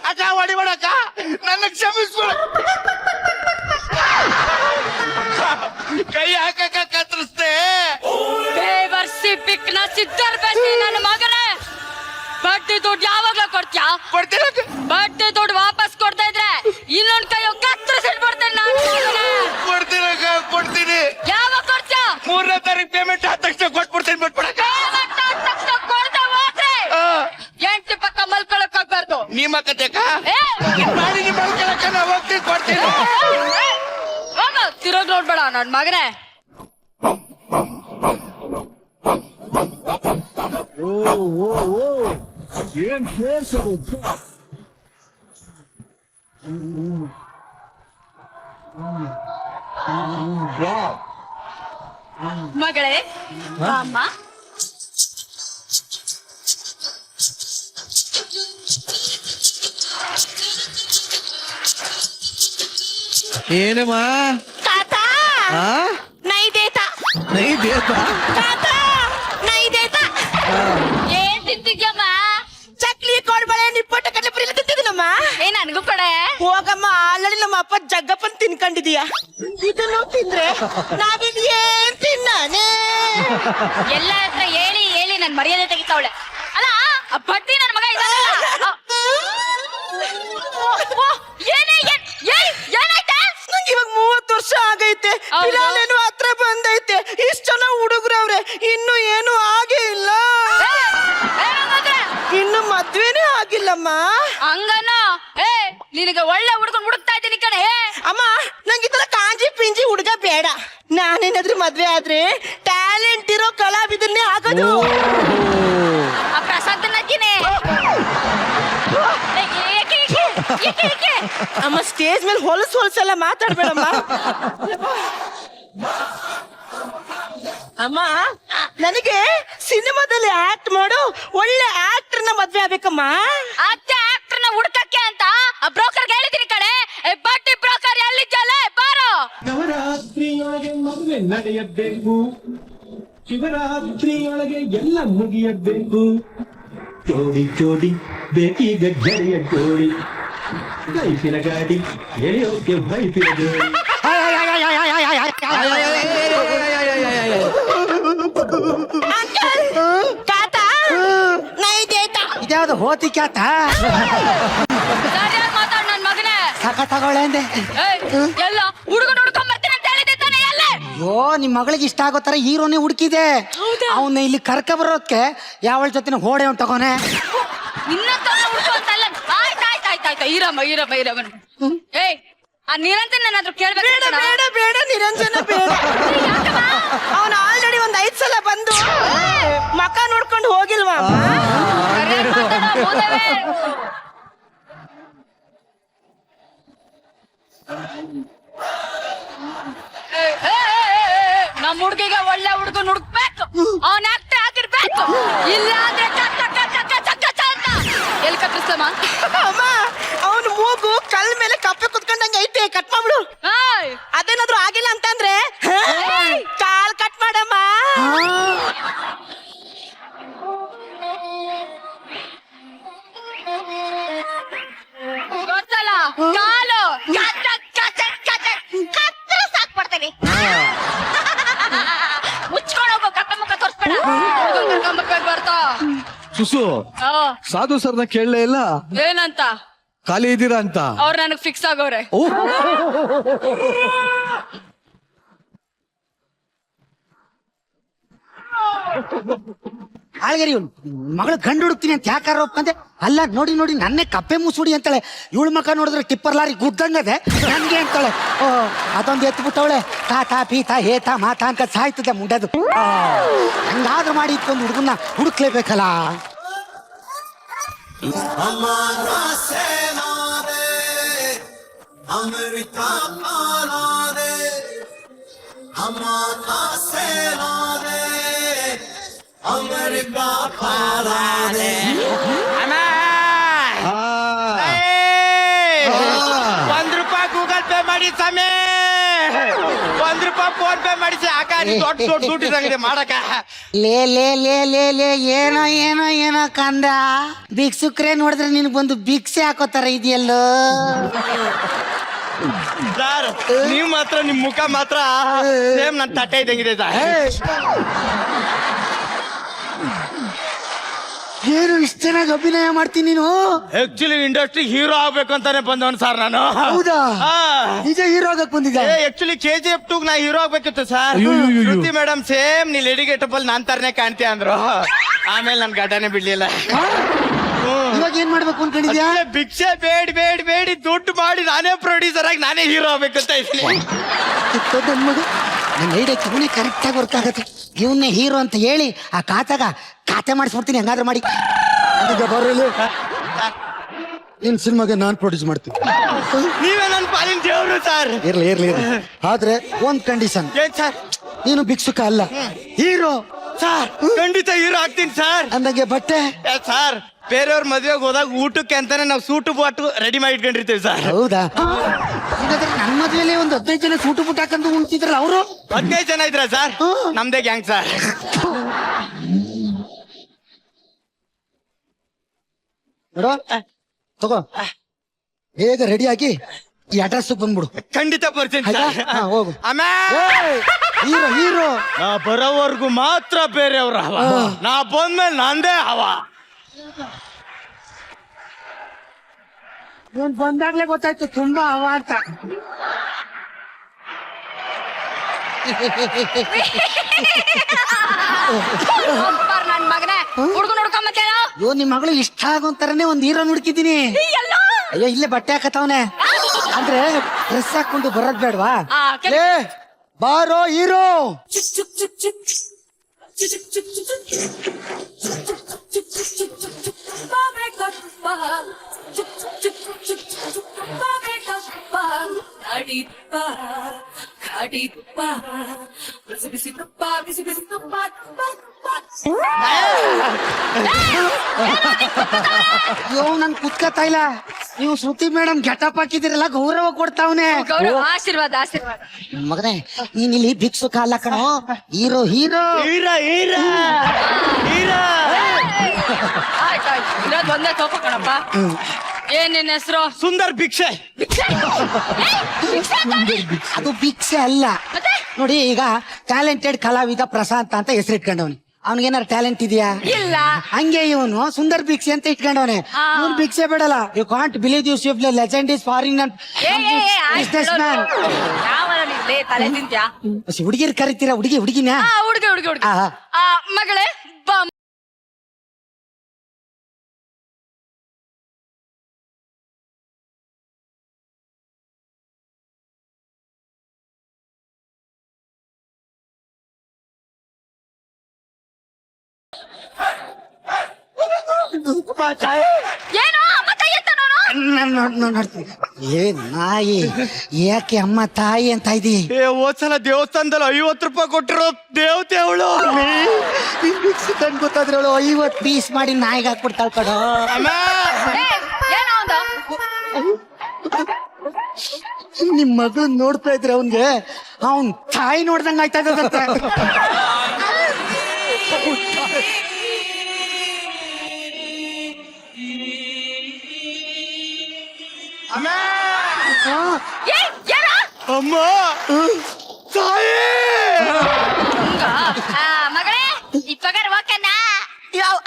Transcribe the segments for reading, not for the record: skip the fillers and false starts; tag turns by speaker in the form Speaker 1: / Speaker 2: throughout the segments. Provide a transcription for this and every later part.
Speaker 1: ಅಕ್ಕ ಹೊಡಿಬೇಡಕ್ಕ, ನನ್ನ ಕ್ಷಮಿಸ್ಬಿಡ. ಕೈ ಹಾಕಕ್ಕ ಕತ್ತರಿಸ್ತೆ.
Speaker 2: ಬೇವರ್ಸಿ ಪಿಕ್ನ ಸಿದ್ದರ್ ಬೆಸಿ ನನ್ನ ಮಗನೇ. ಬಡ್ಡಿ ದುಡ್ಡು ಯಾವಾಗ್ಲೂ ಕೊಡ್ತೀಯಾ?
Speaker 1: ಕೊಡ್ತೀರ?
Speaker 2: ಬಡ್ಡಿ ದುಡ್ಡು ವಾಪಸ್ ಕೊಡ್ತಾ ಇದ್ರೆ ಇನ್ನೊಂದ್ ಕೈ ಕತ್ತರಿಸಿಟ್ಬಿಡ್ತೇನೆ ನಾನು.
Speaker 1: ಕೊಡ್ತೀರಕ್ಕ, ಕೊಡ್ತೀನಿ.
Speaker 2: ಯಾವಾಗ ಕೊಡ್ತೀಯಾ?
Speaker 1: 3ನೇ ತಾರೀಕು ಪೇಮೆಂಟ್ ಆದ ತಕ್ಷಣ ಕೊಟ್ಬಿಡ್ತೀನಿ. ಬಿಟ್ಬಿಡಕ್ಕ.
Speaker 2: ಕೊಡ್ತಾ ಹೋದ್ರೆ 8 ಪಕ್ಕ ಮಲ್ಕೊಳಕ್ ಹೋಗ್ಬಾರ್ದು.
Speaker 1: ನಿಮ್ಮ ಕತೆಕ ಮಾಡಿ ನಿಮ್ಮ ಮಲ್ಕೊಳಕ್ಕ ನಾ ಹೋಗ್ತೀನಿ, ಕೊಡ್ತೀನಿ.
Speaker 2: ಹೋಗ, ತಿರೋಗ್ ನೋಡ್ಬೇಡ ನನ್ ಮಗನೇ.
Speaker 3: ಏನ್
Speaker 2: ಮಗಳೇ ಅಮ್ಮ,
Speaker 3: ಏನಮ್ಮ
Speaker 4: ತಾತ नहीं देता
Speaker 3: नहीं देता
Speaker 4: ताता नहीं देता
Speaker 2: ಏನ್ ತಿಂತಿದ್ಯಮ್ಮ?
Speaker 4: ಚಕ್ಲಿ ಕೊಡ್ಬಳೆ ನಿಪ್ಪಟ್ಟ ಕಡಲೆ ಪುರಿ ಎಲ್ಲ ತಿಂತಿದ್ದೀನಮ್ಮ.
Speaker 2: ಏ ನನ್ಗೂ ಕೊಡೆ.
Speaker 4: ಹೋಗಮ್ಮ, ಆಲ್ರೆಡಿ ನಮ್ಮ ಅಪ್ಪ ಜಗ್ಗಪ್ಪನ್ ತಿನ್ಕೊಂಡಿದೀಯ. ಇದನ್ನು ತಿಂದ್ರೆ ನಾವಿನ್ ಏನ್ ತಿನ್ನಾನೆ?
Speaker 2: ಎಲ್ಲ ಹತ್ರ ಹೇಳಿ ಹೇಳಿ ನನ್ ಮರ್ಯಾದೆ ತೆಗಿತಾವಳೆ. ಅಲ್ಲ ಆ ಬಡ್ಡಿ ನನ್ ಮಗ ಇದ್ದಾನಲ್ಲ. ಏನಾಯ್ತಾ?
Speaker 4: ನಂಗೆ ಇವಾಗ 30 ವರ್ಷ ಆಗೈತೆ. ಫಿಲಾಲೇನು ಹತ್ರ ಬಂದೈತೆ. ಇಷ್ಟ ಜನ ಹುಡುಗರವ್ರೆ, ಇನ್ನು ಏನು ಆಗೇ ಇಲ್ಲ. ಇನ್ನು ಮದ್ವೆನೇ ಆಗಿಲ್ಲಮ್ಮ.
Speaker 2: ಹಂಗನ ನಿನಗೆ ಒಳ್ಳೆ ಹುಡುಗನ್ ಹುಡುಕ್ತಾ ಇದ್ದೀನಿ ಕಣೆ.
Speaker 4: ಅಮ್ಮ, ನಂಗೆ ಈ ತರ ಕಾಂಜಿ ಪಿಂಜಿ ಹುಡುಗ ಬೇಡ. ನಾನೇನಾದ್ರೂ ಮದ್ವೆ ಆದ್ರೆ ಟ್ಯಾಲೆಂಟ್ ಇರೋ ಕಲಾವಿದನ್ನೇ ಆಗೋದು.
Speaker 2: ಆ ಪ್ರಸಾದ್ ನಕ್ಕಿನೇ
Speaker 4: ಅಮ್ಮ, ಸ್ಟೇಜ್ ಮೇಲೆ ಹೊಲಸೆಲ್ಲ ಮಾತಾಡ್ಬೇಡಮ್ಮ. ಅಮ್ಮ, ನನಗೆ ಸಿನಿಮಾದಲ್ಲಿ ಆಕ್ಟ್ ಮಾಡು ಒಳ್ಳೆ ಆಕ್ಟರ್ನ ಮದ್ವೆ ಆಗ್ಬೇಕಮ್ಮ.
Speaker 2: ಅತ್ತೆ ಆಕ್ಟರ್ನ ಹುಡುಕಕ್ಕೆ ಅಂತ ಆ ಬ್ರೋಕರ್ಗೆ ಹೇಳಿದ್ದೀನಿ ಕಣೆ. ಬಡ್ಡಿ ಬ್ರೋಕರ್ ಎಲ್ಲಿದ್ದಲ್ಲ, ಬಾರೋ.
Speaker 5: ನವರಾತ್ರಿಯೊಳಗೆ ಮದುವೆ ನಡೆಯಬೇಕು, ಶಿವರಾತ್ರಿಯೊಳಗೆ ಎಲ್ಲ ಮುಗಿಯಬೇಕು. ಜೋಡಿ ಜೋಡಿ ಬೇಕೀಗ ಗೆಳೆಯ ಜೋಡಿ, ಬೈಸಿನ ಗಾಡಿ ಎಳೆಯೋಕೆ ಬೈಸಿನ ಜೋಡಿ.
Speaker 4: ಇದ್ಯಾವ್ದು ಹೋತಿ ಕ್ಯಾತ?
Speaker 2: ಸರಿಯಾಗಿ ಮಾತಾಡ್ ನನ್ ಮಗನೇ.
Speaker 4: ಸಾಕ ತಗೊಳ್ಳೆ ಅಂದೆ.
Speaker 2: ಎಲ್ಲ ಹುಡುಗನ ಹುಡ್ಕೊಂಡ್ ಬರ್ತೀನಿ ಅಂತ ಹೇಳಿದ್ದೆ ತಾನೆ. ಎಲ್ಲ
Speaker 4: ಅಯ್ಯೋ, ನಿಮ್ ಮಗಳಿಗೆ ಇಷ್ಟ ಆಗೋ ತರ ಹೀರೋನೇ ಹುಡುಕಿದೆ. ಅವನ್ನ ಇಲ್ಲಿ ಕರ್ಕ ಬರೋದಕ್ಕೆ ಯಾವಳ ಜೊತೆ ಹೋಡೆ ಅವ್ನು ತಗೋನೆ.
Speaker 2: ನಿನ್ನ ಹುಡ್ಕೋ ಅಂತಲ್ಲ. ಆಯ್ತಾಯ್ತಾಯ್ತಾಯ್ತಾ, ಈರಮ್ಮ. ಏಯ್, ಆ ನಿರಂಜನ್ ಏನಾದ್ರು ಕೇಳ್ಬೇಕು?
Speaker 4: ಬೇಡ ಬೇಡ ನಿರಂಜನ ಬೇಡ. ಅವನು ಆಲ್ರೆಡಿ 5 ಸಲ ಬಂದು ಮಕ ನೋಡ್ಕೊಂಡು ಹೋಗಿಲ್ವಾ?
Speaker 2: ನಮ್ ಹುಡ್ಗಿಗೆ ಒಳ್ಳೆ ಹುಡುಗನ್ ಹುಡುಕ್ಬೇಕು. ಅವನ್ ಆಕ್ಟರ್ ಆಗಿರ್ಬೇಕು. ಇಲ್ಲ ಅಂದ್ರೆ ಎಲ್ಲಿ ಕತ್ತರಿಸ್ತಮ್ಮ?
Speaker 4: ಅಮ್ಮ, ಅವನು ಮೂಗು ಕಲ್ ಮೇಲೆ ಕಪ್ಪೆ ಕುತ್ಕೊಂಡಂಗೆ ಐತೆ. ಕಟ್ ಮಾಡ್ಬಿಡು. ಅದೇನಾದ್ರು ಆಗಿಲ್ಲ ಅಂತಂದ್ರೆ ಕಾಲ್ ಕಟ್ ಮಾಡಮ್ಮ.
Speaker 2: ಗೊತ್ತಲ್ಲ, ಕಾಲು ಸಾಕ್ಬಿಡ್ತೀನಿ. ಮುಚ್ಕೊಂಡು ಹೋಗೋ, ಕಪ್ಪೆ ಮುಖ ತೋರಿಸ್ಬೇಡ. ಬರ್ತಾ
Speaker 3: ಸುಸು ಸಾಧು ಸರ್ನ ಕೇಳಲೇ ಇಲ್ಲ
Speaker 2: ಏನಂತ?
Speaker 3: ಖಾಲಿ ಇದ್ದೀರಾ ಅಂತ.
Speaker 2: ಅವ್ರು ನನಗ್ ಫಿಕ್ಸ್ ಆಗೋರೆ.
Speaker 4: ಆಳ್ಗರಿ ಮಗಳು ಗಂಡು ಹುಡುಕ್ತೀನಿ ಅಂತ ಯಾಕಾರ ಒಪ್ಕಂದೆ? ಅಲ್ಲ, ನೋಡಿ ನೋಡಿ ನನ್ನೇ ಕಪ್ಪೆ ಮುಸುಡಿ ಅಂತಾಳೆ. ಇವಳ ಮಕ್ಕ ನೋಡಿದ್ರೆ ಟಿಪ್ಪರ್ ಲಾರಿ ಗುದ್ದಂಗದೆ ನನ್ಗೆ ಅಂತಾಳೆ. ಅದೊಂದು ಎತ್ಬಿಟ್ಟವಳೆ. ತಾತ ಪೀತ ಹೇತ ಮಾತ ಅಂತ ಸಾಯ್ತದೆ ಮುಂಡದು. ಹಂಗಾದ್ರೂ ಮಾಡಿ ಇತ್ತೊಂದು ಹುಡುಗನ್ನ ಹುಡುಕ್ಲೇಬೇಕಲ್ಲ.
Speaker 1: ₹1 ಗೂಗಲ್ ಪೇ ಮಾಡಿ ಸಮಯ. ₹1 ಫೋನ್ ಪೇ ಮಾಡಿಸಿ ಅಕ್ಕ ದೊಡ್ಡ ದೊಡ್ಡ ದುಡ್ಡು ಇದಂಗಿದೆ ಮಾಡಕ.
Speaker 4: ಲೇ ಲೇ ಲೇ ಲೇ ಲೇ ಏನೋ ಏನೋ ಏನೋ ಕಂದ ಭಿಕ್ಷುಕ್ರೇ ನೋಡಿದ್ರೆ ನಿನ್ ಬಂದು ಭಿಕ್ಷೆ ಹಾಕೋತಾರ ಇದೆಯಲ್ಲೋ.
Speaker 1: ಸರ್ ನೀವ್ ಮಾತ್ರ ನಿಮ್ ಮುಖ ಮಾತ್ರ ಸೇಮ್ ನನ್ ತಟ್ಟೆ ಇದ್ದಂಗಿದೆ ಸರ್.
Speaker 4: ಏನು ಇಷ್ಟ ಚೆನ್ನಾಗಿ ಅಭಿನಯ ಮಾಡ್ತೀನಿ ನೀನು.
Speaker 1: ಆಕ್ಚುಲಿ ಇಂಡಸ್ಟ್ರಿ ಹೀರೋ ಆಗ್ಬೇಕು ಅಂತಾನೆ ಬಂದವನು ಸರ್ ನಾನು.
Speaker 4: ಹೌದಾ? ನಿಜ ಹೀರೋ ಆಗಕ್ ಬಂದಿದ್ದೆ.
Speaker 1: ಆಕ್ಚುಲಿ KGF 2 ನಾ ಹೀರೋ ಆಗ್ಬೇಕಿತ್ತು ಸರ್. ಶ್ರುತಿ ಮೇಡಮ್ ಸೇಮ್ ನೀ ಲೇಡಿ ಗೆಟಪ್ ನಾನ್ ತರನೇ ಕಾಣ್ತೀಯ ಅಂದ್ರು. ಆಮೇಲೆ ನನ್ ಗಡ್ಡನೆ ಬಿಡ್ಲಿಲ್ಲ.
Speaker 4: ಇವಾಗ ಏನ್ ಮಾಡ್ಬೇಕು ಅನ್ಕೊಂಡಿದ್ಯಾ?
Speaker 1: ಭಿಕ್ಷೆ ಬೇಡಿ ದುಡ್ಡು ಮಾಡಿ ನಾನೇ ಪ್ರೊಡ್ಯೂಸರ್ ಆಗಿ ನಾನೇ ಹೀರೋ ಆಗ್ಬೇಕಂತ ಇದ್ದೀನಿ.
Speaker 4: ನನ್ ಮಗ ನನ್ನ ಐಡಿಯಾ ಇವನೇ ಕರೆಕ್ಟ್ ಆಗಿ ವರ್ಕ್ ಆಗತ್ತೆ. ಇವನ್ನೇ ಹೀರೋ ಅಂತ ಹೇಳಿ ಆ ಖಾತೆ ಮಾಡಿಸ್ಬಿಡ್ತೀನಿ ಹೆಂಗಾದ್ರೂ ಮಾಡಿ.
Speaker 3: ನಿನ್ ಸಿನಿಮಾಗೆ ನಾನ್ ಪ್ರೊಡ್ಯೂಸ್ ಮಾಡ್ತೀನಿ.
Speaker 1: ನೀವೇ ನನ್ನ ಪಾಲಿನ ದೇವ್ರು ಸರ್.
Speaker 3: ಇರ್ಲಿ ಆದ್ರೆ ಒಂದ್ ಕಂಡೀಷನ್.
Speaker 1: ಏನ್ ಸರ್?
Speaker 3: ನೀನು ಭಿಕ್ಷುಕ ಅಲ್ಲ, ಹೀರೋ.
Speaker 1: ಸರ್ ಖಂಡಿತ ಹೀರೋ ಆಗ್ತೀನಿ ಸರ್.
Speaker 3: ಅಂದಂಗೆ ಬಟ್ಟೆ
Speaker 1: ಸರ್ ಬೇರೆಯವ್ರ ಮದ್ವೆಗೆ ಹೋದಾಗ ಊಟಕ್ಕೆ ಅಂತಾನೆ ನಾವು ಸೂಟು ಬಾಟು ರೆಡಿ ಮಾಡಿ ಇಟ್ಕೊಂಡಿರ್ತೀವಿ ಸರ್.
Speaker 3: ಹೌದಾ?
Speaker 4: ಹಾಗಾದ್ರೆ ನನ್ನ ಮದ್ವೆಲೆ ಒಂದು 15 ಜನ ಸೂಟು ಬುಟ್ ಹಾಕಂತ ಉಣ್ತಿದ್ರಲ್ಲ ಅವರು
Speaker 1: 15 ಜನ ಇದ್ರ ಸರ್? ನಮ್ದೇ ಗ್ಯಾಂಗ್ ಸರ್.
Speaker 3: ನೋಡೋ ತಗೋ, ಬೇಗ ರೆಡಿ ಆಗಿ ಈ ಅಡ್ರೆಸ್ ಬಂದ್ಬಿಡು.
Speaker 1: ಖಂಡಿತ ಬರ್ತೀನಿ ಸರ್.
Speaker 3: ಹೋಗು.
Speaker 1: ಆಮೇಲೆ
Speaker 3: ಹೀರೋ ಹೀರೋ
Speaker 1: ನಾ ಬರೋವರ್ಗು ಮಾತ್ರ ಬೇರೆಯವ್ರ ಹವ, ನಾ ಬಂದ್ಮೇಲೆ ನಂದೇ ಹವ.
Speaker 4: ಇವನ್ ಬಂದಾಗ್ಲೇ ಗೊತ್ತಾಯ್ತು ತುಂಬಾ ಹವ ಅಂತ.
Speaker 2: ನನ್ ಮಗನೇ ಹುಡುಗ ನೋಡ್ಕೊಂಬತ್ತೇನೋ.
Speaker 4: ಅಯ್ಯೋ ನಿಮ್ ಮಗಳು ಇಷ್ಟ ಆಗೋಂತರನೇ ಒಂದ್ ಹೀರೋ ಹುಡುಕಿದ್ದೀನಿ. ಅಯ್ಯೋ ಇಲ್ಲೇ ಬಟ್ಟೆ ಹಾಕತ್ತವನೆ ಅಂದ್ರೆ ಡ್ರೆಸ್ ಹಾಕೊಂಡು ಬರೋದ್ ಬೇಡವಾ?
Speaker 3: ಲೇ ಬಾರೋ ಹೀರೋ.
Speaker 4: ಅಯ್ಯೋ ನನ್ ಕುತ್ಕತಾ ಇಲ್ಲ. ನೀವು ಶ್ರುತಿ ಮೇಡಮ್ ಗೆಟಪ್ ಹಾಕಿದಿರಲ್ಲ ಗೌರವ ಕೊಡ್ತಾವನೆ.
Speaker 2: ಗೌರವ ಆಶೀರ್ವಾದ ಆಶೀರ್ವಾದ.
Speaker 4: ಮಗನೇ ನೀನ್ ಇಲ್ಲಿ ಭಿಕ್ಷುಕ ಅಲ್ಲ ಕಣೋ, ಹೀರೋ ಹೀರೋ
Speaker 1: ಹೀರಾ ಹೀರಾ ಹೀರಾ.
Speaker 2: ಆಯ್ತಾಯ್ತು ಇರೋದ್ ಒಂದೇ ತೋಪ ಕಣಪ್ಪ. ಏನ್ ನಿನ್ ಹೆಸರು?
Speaker 1: ಸುಂದರ್ ಭಿಕ್ಷೆ.
Speaker 4: ಅದು ಭಿಕ್ಷೆ ಅಲ್ಲ ನೋಡಿ. ಈಗ ಟ್ಯಾಲೆಂಟೆಡ್ ಕಲಾವಿದ ಪ್ರಶಾಂತ್ ಅಂತ ಹೆಸರಿಟ್ಕೊಂಡವನಿ. ಅವ್ನಿಗೇನಾರು ಟ್ಯಾಲೆಂಟ್ ಇದೆಯಾ?
Speaker 2: ಇಲ್ಲ.
Speaker 4: ಹಂಗೆ ಇವನು ಸುಂದರ್ ಭಿಕ್ಷೆ ಅಂತ ಇಟ್ಕೊಂಡವನೆ. ಇವ್ನು ಭಿಕ್ಷೆ ಬಿಡಲ್ಲ. You can't believe this legend is foreign businessman.
Speaker 2: ತಲೆ ತಿಂತ್ಯಾ?
Speaker 4: ಹುಡುಗಿರ್ ಕರಿತೀರಾ? ಹುಡುಗಿನ
Speaker 2: ಹುಡುಗಿ ಮಗಳೇ ಬಾ. ಏನೋ ಅಮ್ಮ ತಾಯಿ ಅಂತ
Speaker 4: ನೋಡ್ತೀನಿ. ಏ ನಾಯಿ, ಯಾಕೆ ಅಮ್ಮ ತಾಯಿ ಅಂತ ಇದಿ?
Speaker 1: ಹೋದ್ಸಲ ದೇವಸ್ಥಾನದಲ್ಲಿ ₹50 ಕೊಟ್ಟಿರೋ ದೇವತೆ ಅವಳು.
Speaker 4: ಗೊತ್ತಾದ್ರೆ ಅವಳು 50 ಪೀಸ್ ಮಾಡಿ ನಾಯಿಗೆ ಹಾಕ್ಬಿಡ್ತಾಳ ಕಡೋ.
Speaker 2: ಏನೋ ಅಂದ?
Speaker 4: ನಿಮ್ ಮಗಳು ನೋಡ್ತಾ ಇದ್ರೆ ಅವನ್ಗೆ ಅವನ್ ತಾಯಿ ನೋಡ್ದಂಗ ಆಯ್ತಾ ಇದ್ದಂತೆ.
Speaker 1: ಅಮ್ಮ ತಾಯಿ
Speaker 2: ಮಗಳೇ ಇಪ್ಪಗಾರ ಹೋಗ್ಕಣ್ಣ.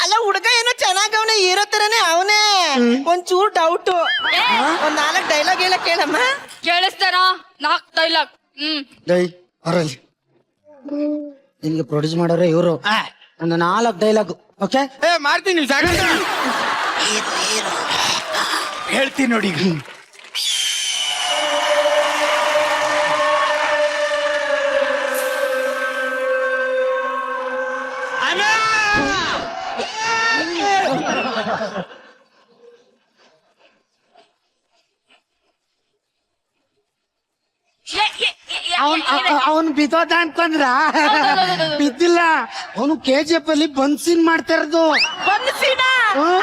Speaker 6: ಅಲ್ಲ ಹುಡುಗ ಏನೋ ಚೆನ್ನಾಗವನೆ, ಹೀರೋ ತರನೇ ಅವನೇ. ಒಂಚೂರು ಡೌಟ್, ಒಂದ್ 4 ಡೈಲಾಗ್ ಹೇಳ ಕೇಳಮ್ಮ.
Speaker 2: ಕೇಳಿಸ್ತಾನೋ? 4 ಡೈಲಾಗ್.
Speaker 4: ಅವರಲ್ಲಿ ನಿನ್ಗೆ ಪ್ರೊಡ್ಯೂಸ್ ಮಾಡೋರೆ ಇವರು. ಒಂದು 4 ಡೈಲಾಗ್. ಓಕೆ
Speaker 1: ಮಾಡ್ತೀನಿ ಸಾಕ. ಹೇಳ್ತೀನಿ ನೋಡಿ.
Speaker 4: ಅವನು ಬಿದ್ದೋದ ಅನ್ಕೊಂಡ್ರ? ಬಿದ್ದಿಲ್ಲ, ಅವನು KGF ಅಲ್ಲಿ ಬನ್ಸಿನ್ ಮಾಡ್ತಾ ಇರೋದು.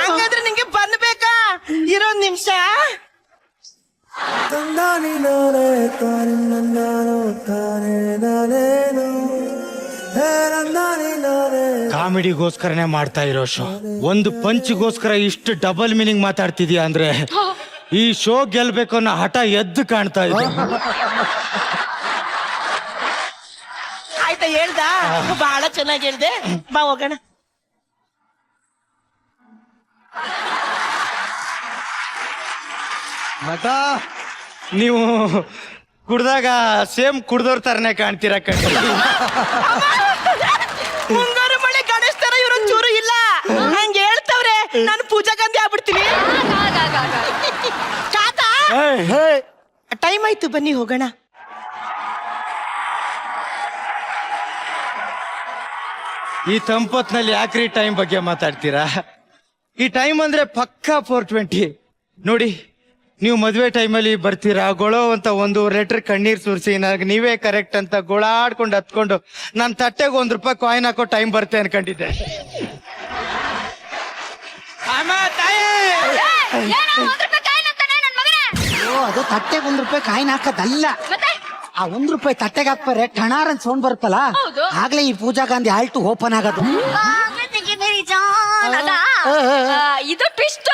Speaker 6: ಹಂಗಾದ್ರೆ ನಿಂಗೆ ಬಂದ್ಬೇಕಾ? ಇರೋ ನಿಮಿಷ
Speaker 1: ಕಾಮಿಡಿಗೋಸ್ಕರನೇ ಮಾಡ್ತಾ ಇರೋ ಶೋ, ಒಂದು ಪಂಚ್ಗೋಸ್ಕರ ಇಷ್ಟು ಡಬಲ್ ಮೀನಿಂಗ್ ಮಾತಾಡ್ತಿದ್ಯಾ ಅಂದ್ರೆ ಈ ಶೋ ಗೆಲ್ಬೇಕು ಅನ್ನೋ ಹಠ ಎದ್ದು ಕಾಣ್ತಾ ಇದೆ.
Speaker 6: ಆಯ್ತಾ ಹೇಳ್ದ ಬಹಳ ಚೆನ್ನಾಗಿ ಹೇಳ್ದೆ, ಬಾ ಹೋಗೋಣ.
Speaker 1: ಮತ ನೀವು ಕುಡ್ದಾಗ ಸೇಮ್ ಕುಡ್ದೋರ್ ತರನೇ ಕಾಣ್ತೀರಾ ಕಣ್ರಿ.
Speaker 6: ಮುಂಗಾರು ಮಳೆ ಗಣೇಶ್ ತರ ಇವ್ರ ಚೂರು ಇಲ್ಲ, ಹಂಗೆ ಹೇಳ್ತವ್ರೆ ನಾನು ಪೂಜಾ ಗಾಂಧಿ ಆಗ್ಬಿಡ್ತೀನಿ. ಕಾತ ಟೈಮ್ ಆಯ್ತು, ಬನ್ನಿ ಹೋಗೋಣ.
Speaker 1: ಈ ತಂಪತ್ನಲ್ಲಿ ಯಾಕ್ರಿ ಟೈಮ್ ಬಗ್ಗೆ ಮಾತಾಡ್ತೀರಾ? ಈ ಟೈಮ್ ಅಂದ್ರೆ ಪಕ್ಕಾ 420. ನೋಡಿ, ನೀವು ಮದುವೆ ಟೈಮಲ್ಲಿ ಬರ್ತೀರಾ, ಗೊಳೋ ಅಂತ ಒಂದು ಲೆಟರ್ ಕಣ್ಣೀರ್ ಸುರಿಸಿ ನನಗೆ ನೀವೇ ಕರೆಕ್ಟ್ ಅಂತ ಗೊಳಾಡ್ಕೊಂಡು ಹತ್ಕೊಂಡು ನನ್ನ ತಟ್ಟೆಗೆ ₹1 ಕಾಯಿನ್ ಹಾಕೋ ಟೈಮ್ ಬರುತ್ತೆ ಅನ್ಕೊಂಡಿದ್ದೆ. ಅಮ್ಮ ತಾಯಿ,
Speaker 4: ಓ ಅದು ತಟ್ಟೆಗೆ ₹1 ಕಾಯಿನ್ ಹಾಕೋದಲ್ಲ, ಆ ₹1 ತಟ್ಟೆಗೆ ಹಾಕ್ಬಾರೆ ಟಣಾರ್ ಅಂತ ಸೌಂಡ್ ಬರುತ್ತಲ್ಲ,
Speaker 2: ಹೌದು.
Speaker 4: ಆಗ್ಲೇ ಈ ಪೂಜಾ ಗಾಂಧಿ ಆಲ್ಟು ಓಪನ್ ಆಗೋದು.
Speaker 2: ಇದು ಟ್ವಿಸ್ಟ್.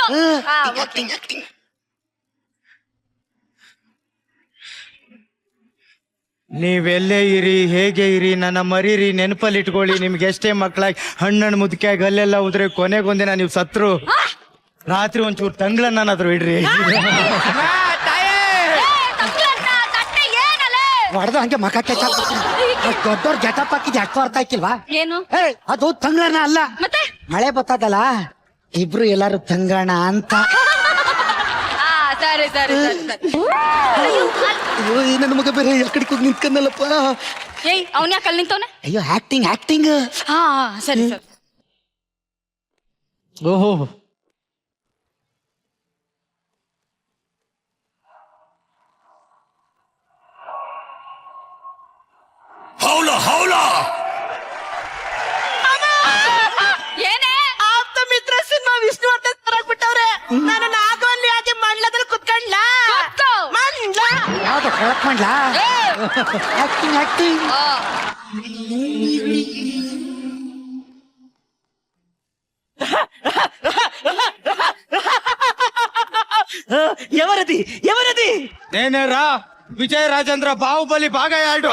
Speaker 1: ನೀವೆಲ್ಲೇ ಇರಿ, ಹೇಗೆ ಇರಿ, ನನ್ನ ಮರೀರಿ, ನೆನಪಲ್ಲಿ ಇಟ್ಕೊಳ್ಳಿ. ನಿಮ್ಗೆ ಎಷ್ಟೇ ಮಕ್ಕಳಾಗಿ ಹಣ್ಣಣ್ಣು ಮುದ್ಕಾಗಿ ಅಲ್ಲೆಲ್ಲ ಉದ್ರೆ ಕೊನೆಗೊಂದಿನ ನೀವು ಸತ್ರು ರಾತ್ರಿ ಒಂಚೂರು ತಂಗ್ಳನ್ನಾದ್ರೂ ಇಡ್ರಿ.
Speaker 4: ಹೊಡೆದು ಹಂಗೆ ಮಕಕ್ಕೆ ದೊಡ್ಡವ್ರ ಗೆಟಪ್ ಹಾಕಿದ್ ಯಾಕೋ ಅರ್ಥ ಆಯ್ಕಿಲ್ವಾ?
Speaker 2: ಏನು?
Speaker 4: ಅದು ತಂಗ್ಳನ ಅಲ್ಲ,
Speaker 2: ಮತ್ತೆ
Speaker 4: ಮಳೆ ಬರ್ತದಲ್ಲ, ಇಬ್ರು ಎಲ್ಲಾರು ತಂಗಣ ಅಂತ.
Speaker 2: ಸರಿ ಸರಿ ಸರಿ ಸರಿ.
Speaker 4: ಅಯ್ಯೋ ಈ ನನ್ನ ಮಗ ಬೇರೆ ಎಲ್ ಕಡೆಗೆ ಹೋಗಿ ನಿಂತ್ಕನ್ನಲ್ಲಪ್ಪ.
Speaker 2: ಏಯ್ ಅವ್ನ ಯಾಕೆ ಅಲ್ಲಿ ನಿಂತವನೆ?
Speaker 4: ಅಯ್ಯೋ ಆಕ್ಟಿಂಗ್ ಆಕ್ಟಿಂಗ್.
Speaker 2: ಹಾ ಸರಿ ಸರಿ.
Speaker 3: ಓಹೋ,
Speaker 2: ಏನೇ?
Speaker 6: ಆಪ್ತ ಮಿತ್ರ ಸಿನಿಮಾ ವಿಷ್ಣುವರ್ಧನ್ ತರಬಿಟ್ಟವ್ರೆ. ನಾನು ನಾಗವಲ್ಲಿ ಆಗಿ ಮಂಡ್ಲದಲ್ಲಿ ಕುತ್ಕೊಂಡ್ಲಾ
Speaker 2: ಕೂತ್ಕೋ.
Speaker 6: ಮಂಡ್ಲ.
Speaker 4: ಯಾವ್ದು ಕೊಳಕ್ ಮಾಡ್ಲಾ? Acting acting.
Speaker 6: ఎవరది ఎవరది?
Speaker 1: నేనేరా ವಿಜಯ ರಾಜೇಂದ್ರ ಬಾಹುಬಲಿ ಭಾಗ 2.